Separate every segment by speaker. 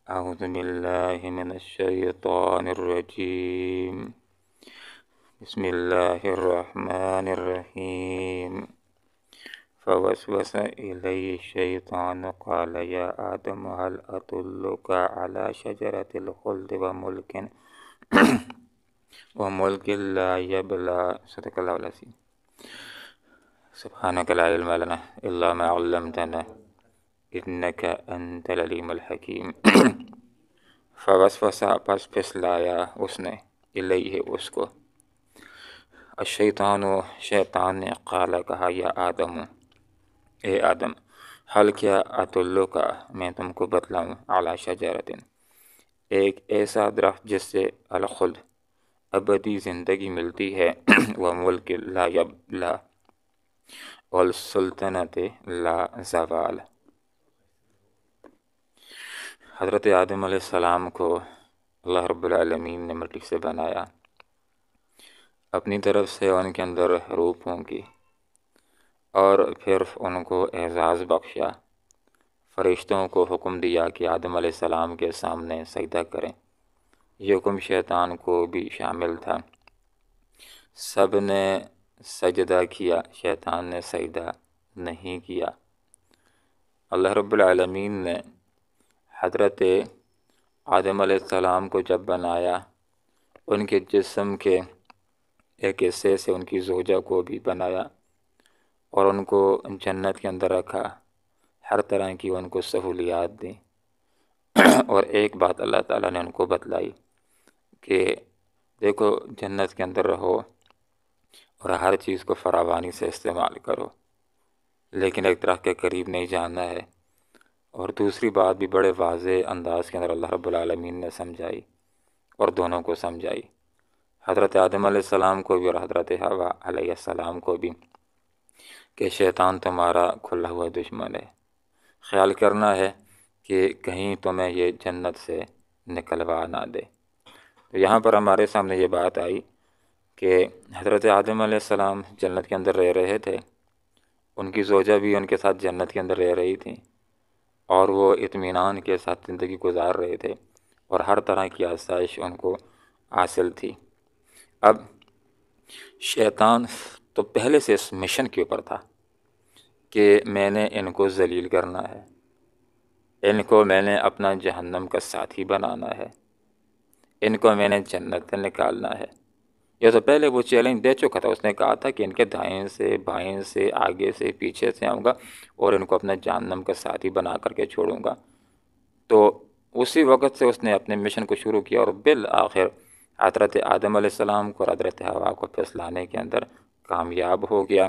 Speaker 1: أعوذ بالله من الشيطان الرجيم. بسم الله الرحمن الرحيم. فوسوس إليه الشيطان قال يا آدم هل أدلك على شجرة الخلد وملك لا يبلى. صدق الله العظيم. سبحانك لا علم لنا إلا ما علمتنا إنك أنت العليم الحكيم. فوسوس پس پھسلایا اس نے الیہ اس کو الشیطان شیطان نے قال کہا یا آدم اے آدم حل کیا ادلک میں تم کو بتلاؤں علی شجرۃ ایک ایسا درخت جس سے الخلد ابدی زندگی ملتی ہے وہ ملک لا یبلا اور سلطنت لا زوال. حضرت آدم علیہ السلام کو اللہ رب العالمین نے مٹی سے بنایا، اپنی طرف سے ان کے اندر روح پھونکی اور پھر ان کو اعزاز بخشا. فرشتوں کو حکم دیا کہ آدم علیہ السلام کے سامنے سجدہ کریں. یہ حکم شیطان کو بھی شامل تھا. سب نے سجدہ کیا، شیطان نے سجدہ نہیں کیا. اللہ رب العالمین نے حضرت آدم علیہ السلام کو جب بنایا، ان کے جسم کے ایک حصے سے ان کی زوجہ کو بھی بنایا اور ان کو جنت کے اندر رکھا، ہر طرح کی ان کو سہولیات دیں. اور ایک بات اللہ تعالیٰ نے ان کو بتلائی کہ دیکھو جنت کے اندر رہو اور ہر چیز کو فراوانی سے استعمال کرو، لیکن ایک درخت کے قریب نہیں جانا ہے. اور دوسری بات بھی بڑے واضح انداز کے اندر اللہ رب العالمین نے سمجھائی اور دونوں کو سمجھائی، حضرت آدم علیہ السلام کو بھی اور حضرت حوا علیہ السلام کو بھی، کہ شیطان تمہارا کھلا ہوا دشمن ہے. خیال کرنا ہے کہ کہیں تمہیں یہ جنت سے نکلوا نہ دے. تو یہاں پر ہمارے سامنے یہ بات آئی کہ حضرت آدم علیہ السلام جنت کے اندر رہ رہے تھے، ان کی زوجہ بھی ان کے ساتھ جنت کے اندر رہ رہی تھیں اور وہ اطمینان کے ساتھ زندگی گزار رہے تھے اور ہر طرح کی آسائش ان کو حاصل تھی. اب شیطان تو پہلے سے اس مشن کے اوپر تھا کہ میں نے ان کو ذلیل کرنا ہے، ان کو میں نے اپنا جہنم کا ساتھی بنانا ہے، ان کو میں نے جنت سے نکالنا ہے. یہ تو پہلے وہ چیلنج دے چکا تھا. اس نے کہا تھا کہ ان کے دائیں سے بائیں سے آگے سے پیچھے سے آؤں گا اور ان کو اپنا جہنم کا ساتھی بنا کر کے چھوڑوں گا. تو اسی وقت سے اس نے اپنے مشن کو شروع کیا اور بالآخر حضرت آدم علیہ السلام کو اور حضرت حوا کو پھسلانے کے اندر کامیاب ہو گیا.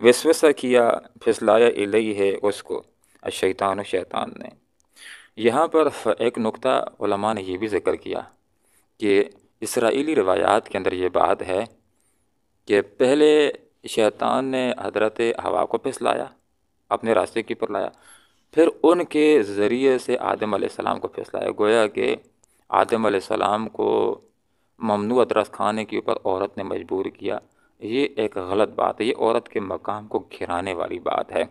Speaker 1: وسوسہ کیا، پھسلایا الیہ اس کو الشیطان شیطان نے. یہاں پر ایک نقطہ علماء نے یہ بھی ذکر کیا کہ اسرائیلی روایات کے اندر یہ بات ہے کہ پہلے شیطان نے حضرت حوا کو پھسلایا، اپنے راستے کی پر لایا، پھر ان کے ذریعے سے آدم علیہ السلام کو پھسلایا. گویا کہ آدم علیہ السلام کو ممنوع درخت کھانے کے اوپر عورت نے مجبور کیا. یہ ایک غلط بات ہے، یہ عورت کے مقام کو گھرانے والی بات ہے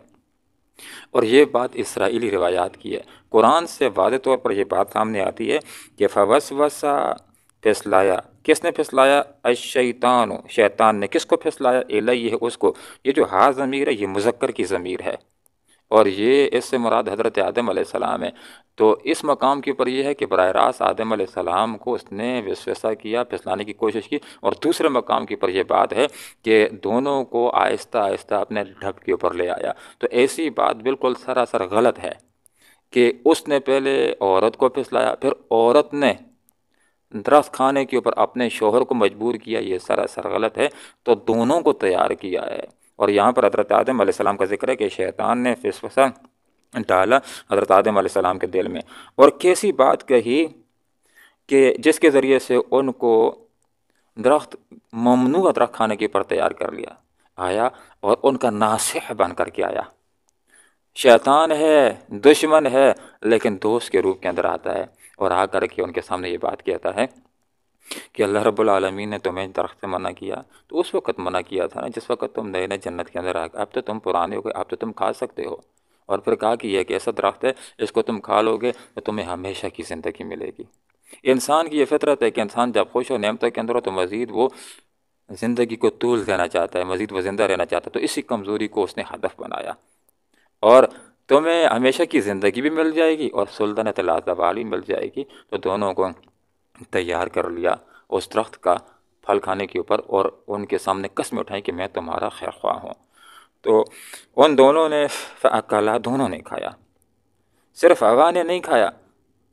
Speaker 1: اور یہ بات اسرائیلی روایات کی ہے. قرآن سے واضح طور پر یہ بات سامنے آتی ہے کہ فوسوسہ پھسلایا. کس نے پھسلایا؟ الشیطان، شیطان نے. کس کو پھسلایا؟ الیہ اس کو. یہ جو ہا ضمیر ہے یہ مذکر کی ضمیر ہے اور یہ اس سے مراد حضرت آدم علیہ السلام ہے. تو اس مقام کے اوپر یہ ہے کہ براہ راست آدم علیہ السلام کو اس نے وسوسہ کیا، پھسلانے کی کوشش کی. اور دوسرے مقام کے اوپر یہ بات ہے کہ دونوں کو آہستہ آہستہ اپنے ڈھب کے اوپر لے آیا. تو ایسی بات بالکل سراسر غلط ہے کہ اس نے پہلے عورت کو پھسلایا، پھر عورت نے درخت کھانے کے اوپر اپنے شوہر کو مجبور کیا. یہ سراسر غلط ہے. تو دونوں کو تیار کیا ہے. اور یہاں پر حضرت آدم علیہ السلام کا ذکر ہے کہ شیطان نے وسوسہ ڈالا حضرت آدم علیہ السلام کے دل میں اور کیسی بات کہی کہ جس کے ذریعے سے ان کو ممنوع درخت کھانے کے اوپر تیار کر لیا. آیا اور ان کا ناصح بن کر کے آیا. شیطان ہے، دشمن ہے، لیکن دوست کے روپ کے اندر آتا ہے اور آ کر کے ان کے سامنے یہ بات کہتا ہے کہ اللہ رب العالمین نے تمہیں درخت سے منع کیا. تو اس وقت منع کیا تھا نا جس وقت تم نئے نئے جنت کے اندر آ گئے. اب تو تم پرانے ہو گئے، اب تو تم کھا سکتے ہو. اور پھر کہا کہ یہ ایک ایسا درخت ہے اس کو تم کھا لو گے تو تمہیں ہمیشہ کی زندگی ملے گی۔ انسان کی یہ فطرت ہے کہ انسان جب خوش ہو نعمتوں کے اندر ہو تو مزید وہ زندگی کو طول دینا چاہتا ہے، مزید وہ زندہ رہنا چاہتا ہے، تو اسی کمزوری کو اس نے ہدف بنایا، اور تمہیں ہمیشہ کی زندگی بھی مل جائے گی اور سلطنت لازوال بھی مل جائے گی۔ تو دونوں کو تیار کر لیا اس درخت کا پھل کھانے کے اوپر، اور ان کے سامنے قسم اٹھائی کہ میں تمہارا خیر خواہ ہوں۔ تو ان دونوں نے فَأَكَلَا، دونوں نے کھایا، صرف حوا نے نہیں کھایا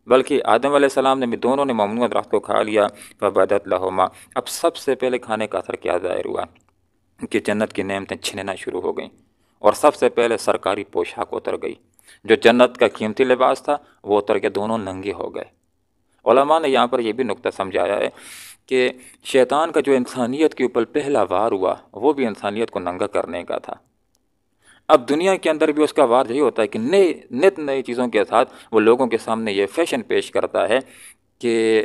Speaker 1: بلکہ آدم علیہ السلام نے بھی، دونوں نے ممنوع درخت کو کھا لیا۔ فَبَدَتْ لَهُمَا، اب سب سے پہلے کھانے کا اثر کیا ظاہر ہوا کہ جنت کی نعمتیں چھننا شروع ہو گئیں، اور سب سے پہلے سرکاری پوشاک اتر گئی، جو جنت کا قیمتی لباس تھا وہ اتر کے دونوں ننگے ہو گئے۔ علماء نے یہاں پر یہ بھی نقطہ سمجھایا ہے کہ شیطان کا جو انسانیت کے اوپر پہلا وار ہوا وہ بھی انسانیت کو ننگا کرنے کا تھا۔ اب دنیا کے اندر بھی اس کا وار یہی ہوتا ہے کہ نئی چیزوں کے ساتھ وہ لوگوں کے سامنے یہ فیشن پیش کرتا ہے کہ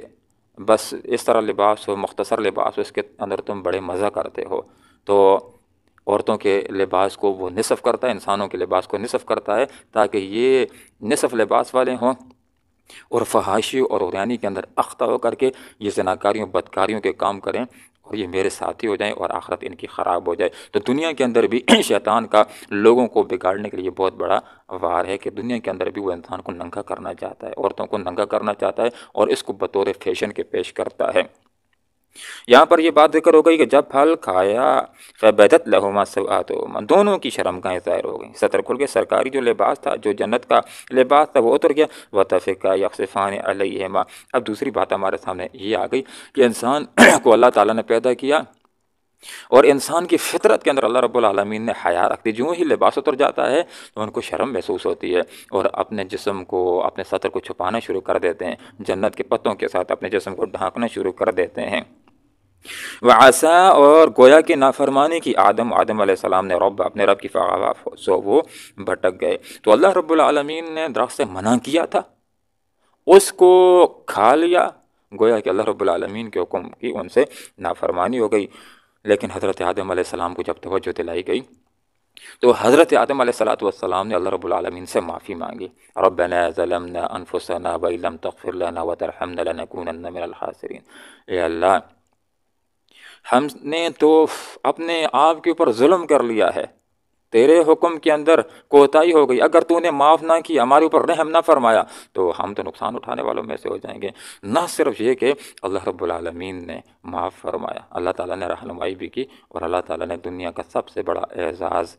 Speaker 1: بس اس طرح لباس ہو، مختصر لباس ہو، اس کے اندر تم بڑے مزہ کرتے ہو۔ تو عورتوں کے لباس کو وہ نصف کرتا ہے، انسانوں کے لباس کو نصف کرتا ہے، تاکہ یہ نصف لباس والے ہوں اور فحاشی اور عریانی کے اندر اختہ ہو کر کے یہ زناکاریوں بدکاریوں کے کام کریں، اور یہ میرے ساتھی ہو جائیں اور آخرت ان کی خراب ہو جائے۔ تو دنیا کے اندر بھی شیطان کا لوگوں کو بگاڑنے کے لیے بہت بڑا وار ہے کہ دنیا کے اندر بھی وہ انسان کو ننگا کرنا چاہتا ہے، عورتوں کو ننگا کرنا چاہتا ہے، اور اس کو بطور فیشن کے پیش کرتا ہے۔ یہاں پر یہ بات ذکر ہو گئی کہ جب پھل کھایا فَبَدَتْ لَهُمَا سَوْآتُهُمَا، دونوں کی شرمگاہیں ظاہر ہو گئیں، ستر کھل کے، سرکاری جو لباس تھا، جو جنت کا لباس تھا وہ اتر گیا۔ وَطَفِقَا يَخْصِفَانِ عَلَيْهِمَا، اب دوسری بات ہمارے سامنے یہ آ گئی کہ انسان کو اللہ تعالیٰ نے پیدا کیا، اور انسان کی فطرت کے اندر اللہ رب العالمین نے حیا رکھ دی۔ جو ہی لباس اتر جاتا ہے تو ان کو شرم محسوس ہوتی ہے، اور اپنے جسم کو، اپنے سطر کو چھپانا شروع کر دیتے ہیں، جنت کے پتوں کے ساتھ اپنے جسم کو ڈھانکنا شروع کر دیتے ہیں۔ وعصا، اور گویا کہ نافرمانی کی آدم علیہ السلام نے رب، اپنے رب کی فغوا، سو وہ بھٹک گئے۔ تو اللہ رب العالمین نے درخت سے منع کیا تھا، اس کو کھا لیا، گویا کہ اللہ رب العالمین کے حکم کی ان سے نافرمانی ہو گئی۔ لیکن حضرت آدم علیہ السلام کو جب توجہ دلائی گئی تو حضرت آدم علیہ السلام نے اللہ رب العالمین سے معافی مانگی۔ ربنا ظلمنا انفسنا وان لم تغفر لنا وترحمنا لنکونن من الخاسرین، اے اللہ ہم نے تو اپنے آپ کے اوپر ظلم کر لیا ہے، تیرے حکم کے اندر کوتاہی ہو گئی، اگر تو نے معاف نہ کی، ہمارے اوپر رحم نہ فرمایا تو ہم تو نقصان اٹھانے والوں میں سے ہو جائیں گے۔ نہ صرف یہ کہ اللہ رب العالمین نے معاف فرمایا، اللہ تعالیٰ نے رہنمائی بھی کی، اور اللہ تعالیٰ نے دنیا کا سب سے بڑا اعزاز،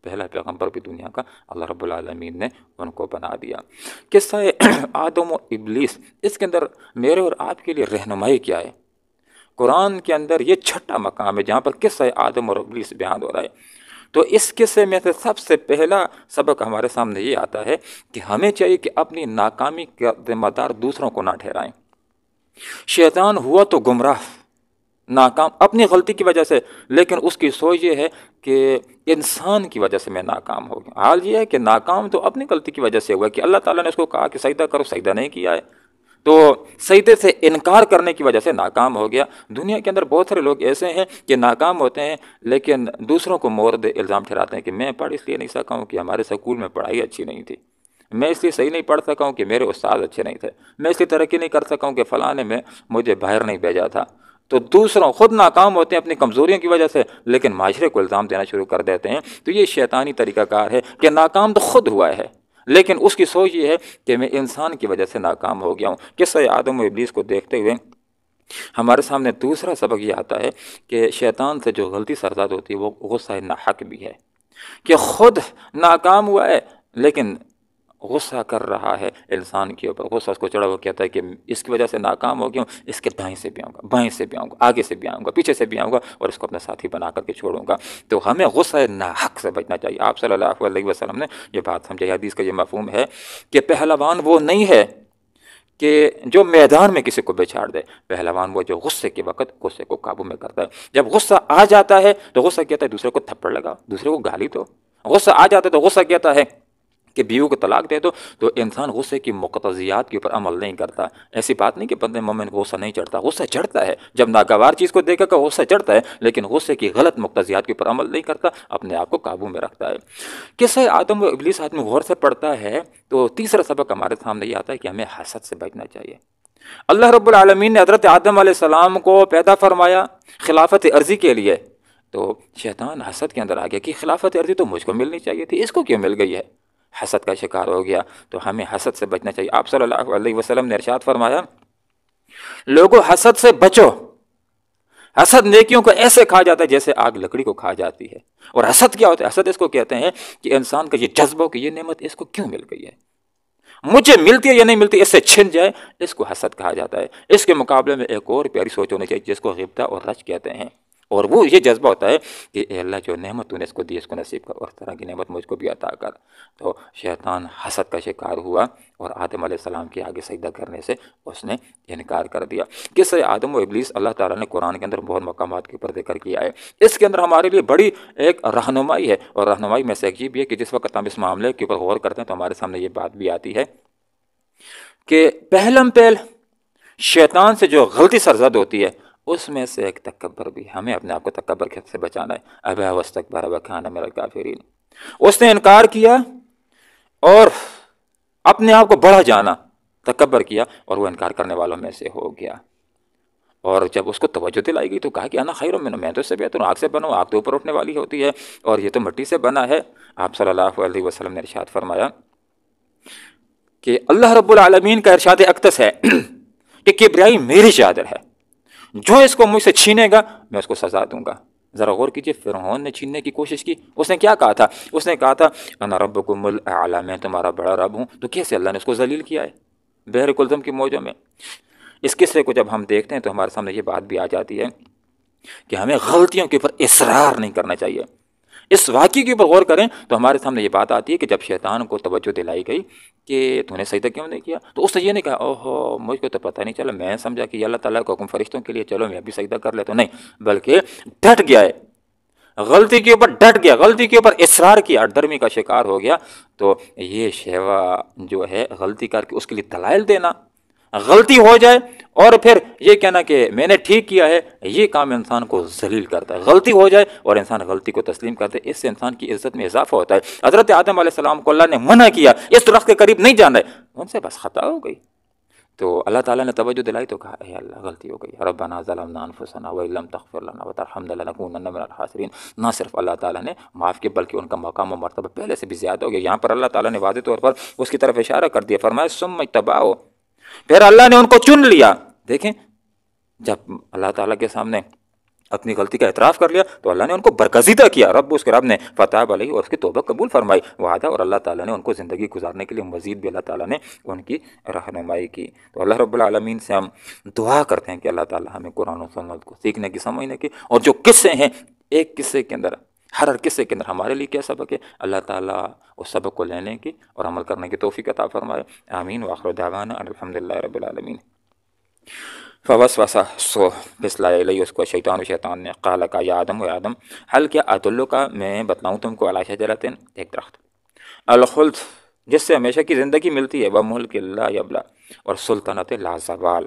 Speaker 1: پہلا پیغمبر بھی دنیا کا اللہ رب العالمین نے ان کو بنا دیا۔ قصہ آدم و ابلیس، اس کے اندر میرے اور آپ کے لیے رہنمائی کیا ہے؟ قرآن کے اندر یہ چھٹا مقام ہے جہاں پر قصہ آدم اور ابلیس بیان ہو رہا ہے۔ تو اس قصے میں سے سب سے پہلا سبق ہمارے سامنے یہ آتا ہے کہ ہمیں چاہیے کہ اپنی ناکامی کا ذمہ دار دوسروں کو نہ ٹھہرائیں۔ شیطان ہوا تو گمراہ، ناکام اپنی غلطی کی وجہ سے، لیکن اس کی سوچ یہ ہے کہ انسان کی وجہ سے میں ناکام ہو گیا۔ حال یہ ہے کہ ناکام تو اپنی غلطی کی وجہ سے ہوا کہ اللہ تعالیٰ نے اس کو کہا کہ سجدہ کرو، سجدہ نہیں کیا ہے، تو سجدے سے انکار کرنے کی وجہ سے ناکام ہو گیا۔ دنیا کے اندر بہت سارے لوگ ایسے ہیں کہ ناکام ہوتے ہیں لیکن دوسروں کو مورد الزام ٹھہراتے ہیں کہ میں پڑھ اس لیے نہیں سکا ہوں کہ ہمارے اسکول میں پڑھائی اچھی نہیں تھی، میں اس لیے صحیح نہیں پڑھ سکا ہوں کہ میرے استاد اچھے نہیں تھے، میں اس لیے ترقی نہیں کر سکا ہوں کہ فلاں نے مجھے باہر نہیں بھیجا تھا۔ تو دوسروں خود ناکام ہوتے ہیں اپنی کمزوریوں کی وجہ سے، لیکن معاشرے کو الزام دینا شروع کر دیتے ہیں۔ تو یہ شیطانی طریقہ کار ہے کہ ناکام تو خود ہوا ہے، لیکن اس کی سوچ یہ ہے کہ میں انسان کی وجہ سے ناکام ہو گیا ہوں۔ قصہ آدم و ابلیس کو دیکھتے ہوئے ہمارے سامنے دوسرا سبق یہ آتا ہے کہ شیطان سے جو غلطی سرزاد ہوتی ہے وہ غصہ ناحق بھی ہے، کہ خود ناکام ہوا ہے لیکن غصہ کر رہا ہے انسان کے اوپر، غصہ اس کو چڑھا، وہ کہتا ہے کہ اس کی وجہ سے ناکام ہو گیا ہوں، اس کے دائیں سے بھی آؤں گا، بائیں سے بھی آؤں گا، آگے سے بھی آؤں گا، پیچھے سے بھی آؤں گا، اور اس کو اپنا ساتھی بنا کر کے چھوڑوں گا۔ تو ہمیں غصہ ناحق سے بچنا چاہیے۔ آپ صلی اللہ علیہ وسلم نے یہ بات سمجھائی، حدیث کا یہ مفہوم ہے کہ پہلوان وہ نہیں ہے کہ جو میدان میں کسی کو بچھاڑ دے، پہلوان وہ جو غصے کے وقت غصے کو قابو میں کرتا ہے۔ جب غصہ آ جاتا ہے تو غصہ کہتا ہے دوسرے کو تھپڑ لگا، دوسرے کو گالی دو۔ غصہ آ جاتا ہے تو غصہ کہتا ہے کہ بیوی کو طلاق دے دو تو انسان غصے کی مقتضیات کے اوپر عمل نہیں کرتا. ایسی بات نہیں کہ بندے مومن کو غصہ نہیں چڑھتا، غصہ چڑھتا ہے. جب ناگوار چیز کو دیکھ کر غصہ چڑھتا ہے، لیکن غصے کی غلط مقتضیات کے اوپر عمل نہیں کرتا، اپنے آپ کو قابو میں رکھتا ہے. قصہ آدم و ابلیس آدمی غور سے پڑھتا ہے تو تیسرا سبق ہمارے سامنے یہ آتا ہے کہ ہمیں حسد سے بچنا چاہیے. اللہ رب العالمین نے حضرت آدم علیہ السلام کو پیدا فرمایا خلافت عرضی کے لیے، تو شیطان حسد کے اندر آ گیا کہ خلافت عرضی تو مجھ کو ملنی چاہیے تھی، اس کو کیوں مل گئی ہے؟ حسد کا شکار ہو گیا. تو ہمیں حسد سے بچنا چاہیے. آپ صلی اللہ علیہ وسلم نے ارشاد فرمایا، لوگوں حسد سے بچو. حسد نیکیوں کو ایسے کھا جاتا ہے جیسے آگ لکڑی کو کھا جاتی ہے. اور حسد کیا ہوتا ہے؟ حسد اس کو کہتے ہیں کہ انسان کا یہ جذبہ کہ یہ نعمت اس کو کیوں مل گئی ہے، مجھے ملتی ہے یا نہیں ملتی، اس سے چھن جائے، اس کو حسد کہا جاتا ہے. اس کے مقابلے میں ایک اور پیاری سوچ ہونی چاہیے جس کو غبطہ اور رج کہتے ہیں، اور وہ یہ جذبہ ہوتا ہے کہ اے اللہ جو نعمت تو نے اس کو دی اس کو نصیب کر، اور طرح کی نعمت مجھ کو بھی عطا کر. تو شیطان حسد کا شکار ہوا اور آدم علیہ السلام کے آگے سجدہ کرنے سے اس نے انکار کر دیا. قصہ آدم و ابلیس اللہ تعالیٰ نے قرآن کے اندر بہت مقامات کے اوپر ذکر کیا ہے. اس کے اندر ہمارے لیے بڑی ایک رہنمائی ہے، اور رہنمائی میں سے ایک یہ بھی ہے کہ جس وقت ہم اس معاملے کے اوپر غور کرتے ہیں تو ہمارے سامنے یہ بات بھی آتی ہے کہ پہلم پہل شیطان سے جو غلطی سرزد ہوتی ہے اس میں سے ایک تکبر بھی. ہمیں اپنے آپ کو تکبر سے بچانا ہے. ابا واستکبر وکان من الکافرین، اس نے انکار کیا اور اپنے آپ کو بڑا جانا، تکبر کیا، اور وہ انکار کرنے والوں میں سے ہو گیا. اور جب اس کو توجہ دلائی گئی تو کہا کہ انا خیر منہ، میں تو اس سے بہتر ہوں، آگ سے بنا ہوں، آگ تو اوپر اٹھنے والی ہوتی ہے اور یہ تو مٹی سے بنا ہے. آپ صلی اللہ علیہ وسلم نے ارشاد فرمایا کہ اللہ رب العالمین کا ارشاد اقدس ہے کہ کبریائی میری چادر ہے، جو اس کو مجھ سے چھینے گا میں اس کو سزا دوں گا. ذرا غور کیجئے، فرعون نے چھیننے کی کوشش کی. اس نے کیا کہا تھا؟ اس نے کہا تھا انا ربکم الاعلی، میں تمہارا بڑا رب ہوں. تو کیسے اللہ نے اس کو ذلیل کیا ہے بحر کلثم کی موجوں میں. اس قصے کو جب ہم دیکھتے ہیں تو ہمارے سامنے یہ بات بھی آ جاتی ہے کہ ہمیں غلطیوں کے اوپر اصرار نہیں کرنا چاہیے. اس واقعے کے اوپر غور کریں تو ہمارے سامنے یہ بات آتی ہے کہ جب شیطان کو توجہ دلائی گئی کہ تو نے سجدہ کیوں نہیں کیا، تو اس نے یہ نہیں کہا اوہو مجھ کو تو پتہ نہیں چلا، میں سمجھا کہ اللہ تعالیٰ کا حکم فرشتوں کے لیے، چلو میں بھی سجدہ کر لیتا ہوں. نہیں، بلکہ ڈٹ گیا ہے، غلطی کے اوپر ڈٹ گیا، غلطی کے اوپر اصرار کیا، ڈرمی کا شکار ہو گیا. تو یہ شیوا جو ہے غلطی کر کے اس کے لیے دلائل دینا، غلطی ہو جائے اور پھر یہ کہنا کہ میں نے ٹھیک کیا ہے، یہ کام انسان کو ذلیل کرتا ہے. غلطی ہو جائے اور انسان غلطی کو تسلیم کرتا ہے، اس سے انسان کی عزت میں اضافہ ہوتا ہے. حضرت آدم علیہ السلام کو اللہ نے منع کیا اس درخت کے قریب نہیں جانا ہے، ان سے بس خطا ہو گئی. تو اللہ تعالیٰ نے توجہ دلائی تو کہا اے اللہ غلطی ہو گئی، ربنا ظلمنا انفسنا وان لم تغفر لنا وترحمنا لنکونن من الخاسرین. نہ صرف اللہ تعالیٰ نے معاف کیا بلکہ ان کا مقام و مرتبہ پہلے سے بھی زیادہ ہو گیا. یہاں پر اللہ تعالیٰ نے واضح طور پر اس کی طرف اشارہ کر دیا، فرمایا ثم اجتباہ، پھر اللہ نے ان کو چن لیا. دیکھیں جب اللہ تعالیٰ کے سامنے اپنی غلطی کا اعتراف کر لیا تو اللہ نے ان کو برگزیدہ کیا. اس کے رب نے فتح علیہ اور اس کی توبہ قبول فرمائی وعدہ، اور اللہ تعالیٰ نے ان کو زندگی گزارنے کے لیے مزید بھی اللہ تعالیٰ نے ان کی رہنمائی کی. تو اللہ رب العالمین سے ہم دعا کرتے ہیں کہ اللہ تعالیٰ ہمیں قرآن و سنت کو سیکھنے کی، سمجھنے کی، اور جو قصے ہیں ایک قصے کے اندر، ہر قصے کے اندر ہمارے لیے کیا سبق ہے، اللہ تعالیٰ اس سبق کو لینے کی اور عمل کرنے کی توفیق عطا فرمائے. آمین. وآخر دعوانا الحمدللہ رب العالمین. فوسوسہ، سو پھسلایا الیہ اس کو شیطان نے، قال کا یا آدم، و آدم حل کیا ادلو کا، میں بتلاؤں تم کو علی شجرۃ، ایک درخت، الخلد جس سے ہمیشہ کی زندگی ملتی ہے، وملک لا یبلا، اور سلطنت لا زوال.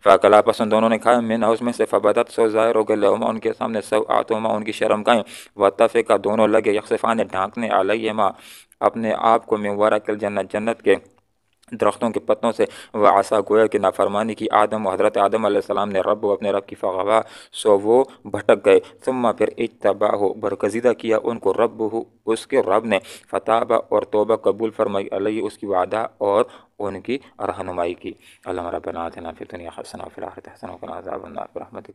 Speaker 1: فاکلا پسند دونوں نے کھایا، من اس میں سے، فبدت سو ظاہر ہو گئے، لہما ان کے سامنے، سوآتہما ان کی شرم گاہیں، واتفقا دونوں لگے، یخصفان ڈھانکنے، علیہما اپنے آپ کو، من ورق الجنت جنت کے درختوں کے پتوں سے، وعصا گویا کہ نافرمانی کی آدم و حضرت آدم علیہ السلام نے رب اپنے رب کی، فغوا سو وہ بھٹک گئے، ثم پھر اجتباہ برگزیدہ کیا ان کو رب اس کے رب نے، فتابہ اور توبہ قبول فرمائی، علیہ اس کی وعدہ اور ان کی رہنمائی کی. اللہم ربنا آتنا فی الدنیا حسنہ وفی الآخرۃ حسنہ وقنا عذاب النار برحمتک.